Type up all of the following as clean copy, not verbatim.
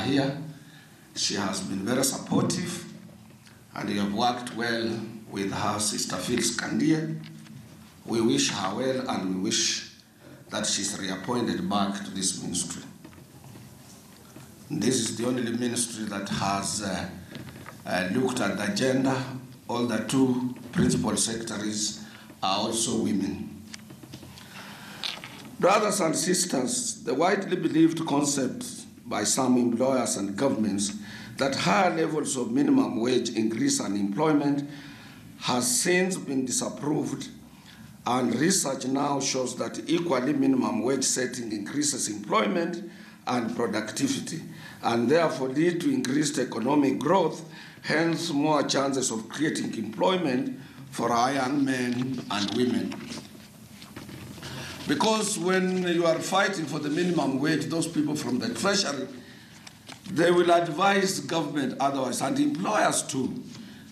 here. She has been very supportive, and you have worked well with her sister Phyllis Kandie. We wish her well, and we wish that she's reappointed back to this ministry. This is the only ministry that has looked at the agenda. All the two principal secretaries are also women. Brothers and sisters, the widely believed concept by some employers and governments that higher levels of minimum wage increase unemployment has since been disapproved, and research now shows that equally minimum wage setting increases employment and productivity, and therefore lead to increased economic growth, hence more chances of creating employment for our young men and women. Because when you are fighting for the minimum wage, those people from the treasury, they will advise government otherwise, and employers too.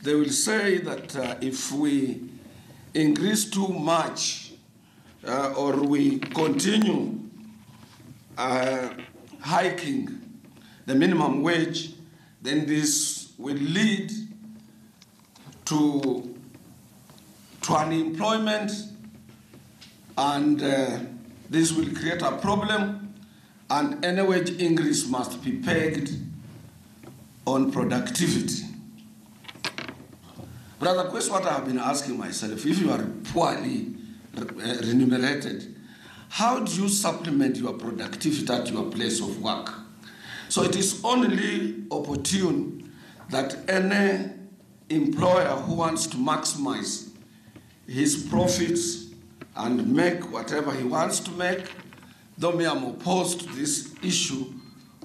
They will say that if we increase too much or we continue hiking the minimum wage, then this will lead to unemployment, and this will create a problem, and any wage increase must be pegged on productivity. Brother, question what I have been asking myself: if you are poorly remunerated, how do you supplement your productivity at your place of work? So it is only opportune that any employer who wants to maximize his profits and make whatever he wants to make, though me I'm opposed to this issue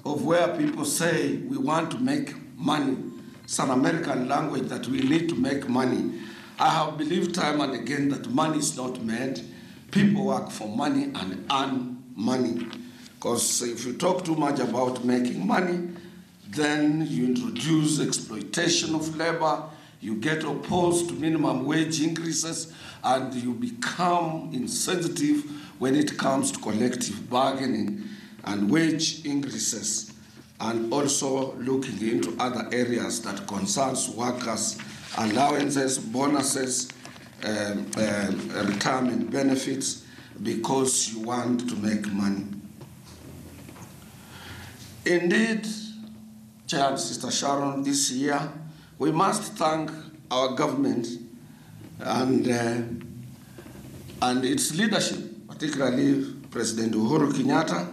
of where people say we want to make money. It's an American language that we need to make money. I have believed time and again that money is not made. People work for money and earn money. Because if you talk too much about making money, then you introduce exploitation of labor, you get opposed to minimum wage increases, and you become insensitive when it comes to collective bargaining and wage increases, and also looking into other areas that concerns workers, allowances, bonuses, retirement benefits, because you want to make money. Indeed, Chair and Sister Sharon, this year, we must thank our government and its leadership, particularly President Uhuru Kenyatta,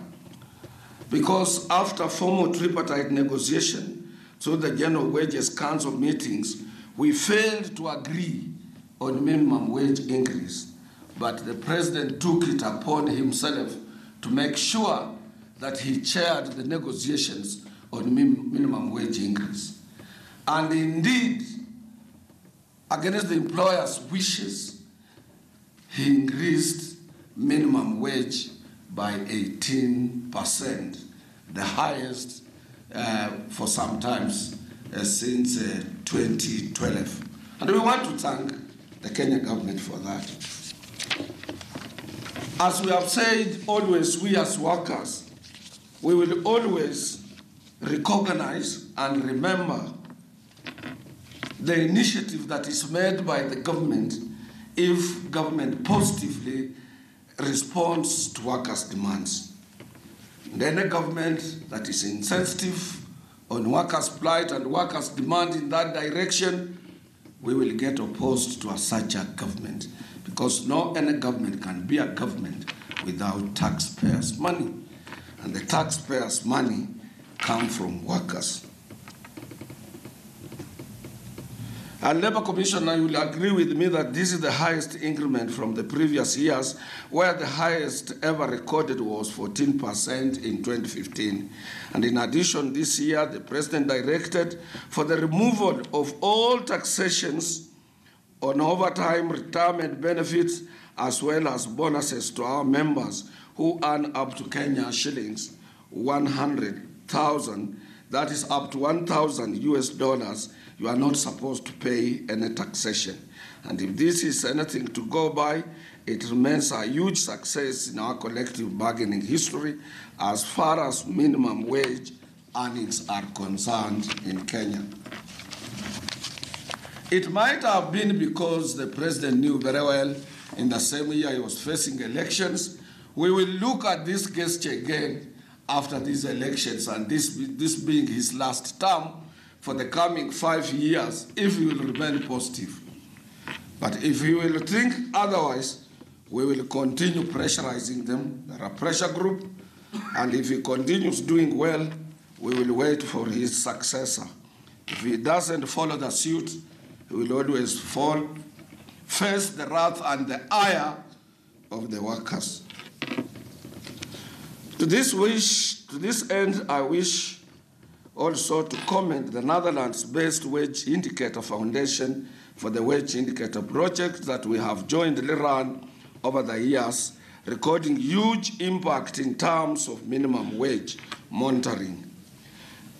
because after formal tripartite negotiation through the General Wages Council meetings, we failed to agree on minimum wage increase. But the President took it upon himself to make sure that he chaired the negotiations on minimum wage increase. And indeed, against the employer's wishes, he increased minimum wage by 18%, the highest for some times since 2012. And we want to thank the Kenyan government for that. As we have said always, we as workers, we will always recognize and remember the initiative that is made by the government if government positively responds to workers' demands. And any government that is insensitive on workers' plight and workers' demand in that direction, we will get opposed to such a government, because no any government can be a government without taxpayers' money. And the taxpayers' money come from workers. And Labour Commissioner, you will agree with me that this is the highest increment from the previous years, where the highest ever recorded was 14% in 2015. And in addition, this year, the President directed for the removal of all taxations on overtime, retirement benefits, as well as bonuses to our members who earn up to Kenya shillings 100,000, that is up to $1,000. You are not supposed to pay any taxation. And if this is anything to go by, it remains a huge success in our collective bargaining history as far as minimum wage earnings are concerned in Kenya. It might have been because the president knew very well in the same year he was facing elections. We will look at this gesture again after these elections, and this being his last term for the coming 5 years, if he will remain positive. But if he will think otherwise, we will continue pressurizing them. They're a pressure group, and if he continues doing well, we will wait for his successor. If he doesn't follow the suit, he will always face the wrath and the ire of the workers. To this end, I wish also to comment the Netherlands-based Wage Indicator Foundation for the Wage Indicator project that we have jointly run over the years, recording huge impact in terms of minimum wage monitoring,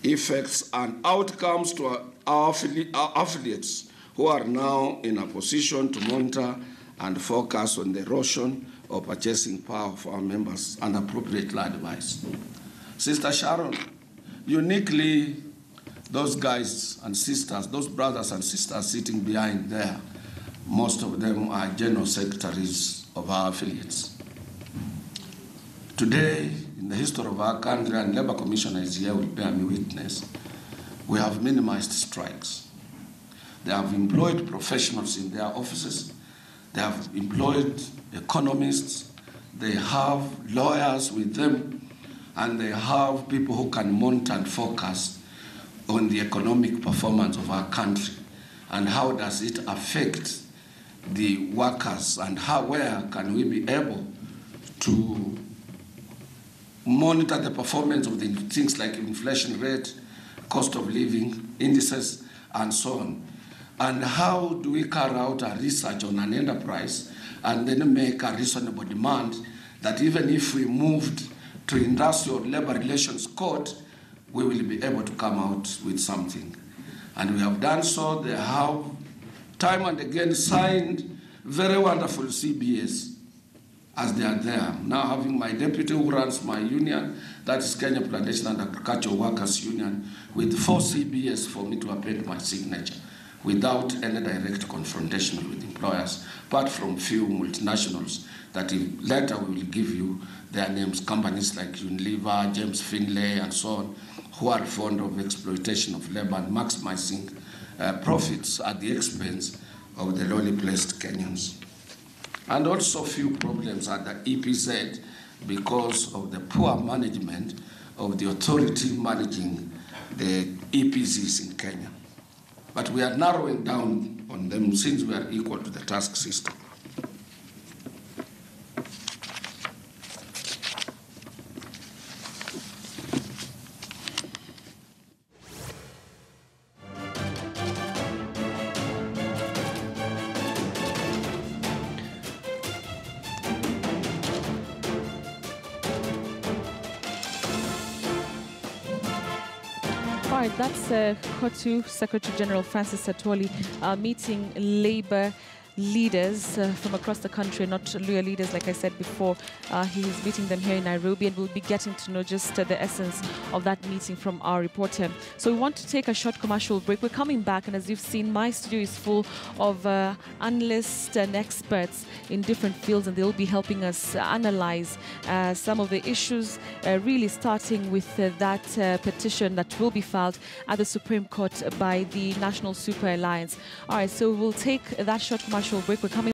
effects and outcomes to our affiliates who are now in a position to monitor and focus on the erosion of purchasing power of our members and appropriately advise. Sister Sharon, uniquely, those guys and sisters, those brothers and sisters sitting behind there, most of them are general secretaries of our affiliates. Today, in the history of our country, and Labour Commissioner is here, will bear me witness, we have minimized strikes. They have employed professionals in their offices. They have employed economists. They have lawyers with them, and they have people who can monitor and focus on the economic performance of our country and how does it affect the workers, and where can we be able to monitor the performance of the things like inflation rate, cost of living indices, and so on. And how do we carry out a research on an enterprise and then make a reasonable demand that even if we moved to Industrial Labor Relations Code, we will be able to come out with something. And we have done so. They have time and again signed very wonderful CBAs as they are there. Now having my deputy who runs my union, that is Kenya Plantation and Agricultural Workers Union, with 4 CBAs for me to append my signature without any direct confrontation with employers, apart from few multinationals that later we will give you their names, companies like Unilever, James Finlay, and so on, who are fond of exploitation of labor and maximizing profits at the expense of the lowly placed Kenyans. And also few problems at the EPZ because of the poor management of the authority managing the EPZs in Kenya. But we are narrowing down on them since we are equal to the task system. All right, that's COTU Secretary General Francis Atwoli meeting labor leaders from across the country, not Luya leaders, like I said before. He is meeting them here in Nairobi, and we'll be getting to know just the essence of that meeting from our reporter. So we want to take a short commercial break. We're coming back, and as you've seen, my studio is full of analysts and experts in different fields, and they'll be helping us analyze some of the issues, really starting with that petition that will be filed at the Supreme Court by the National Super Alliance. All right, so we'll take that short commercial break. We're coming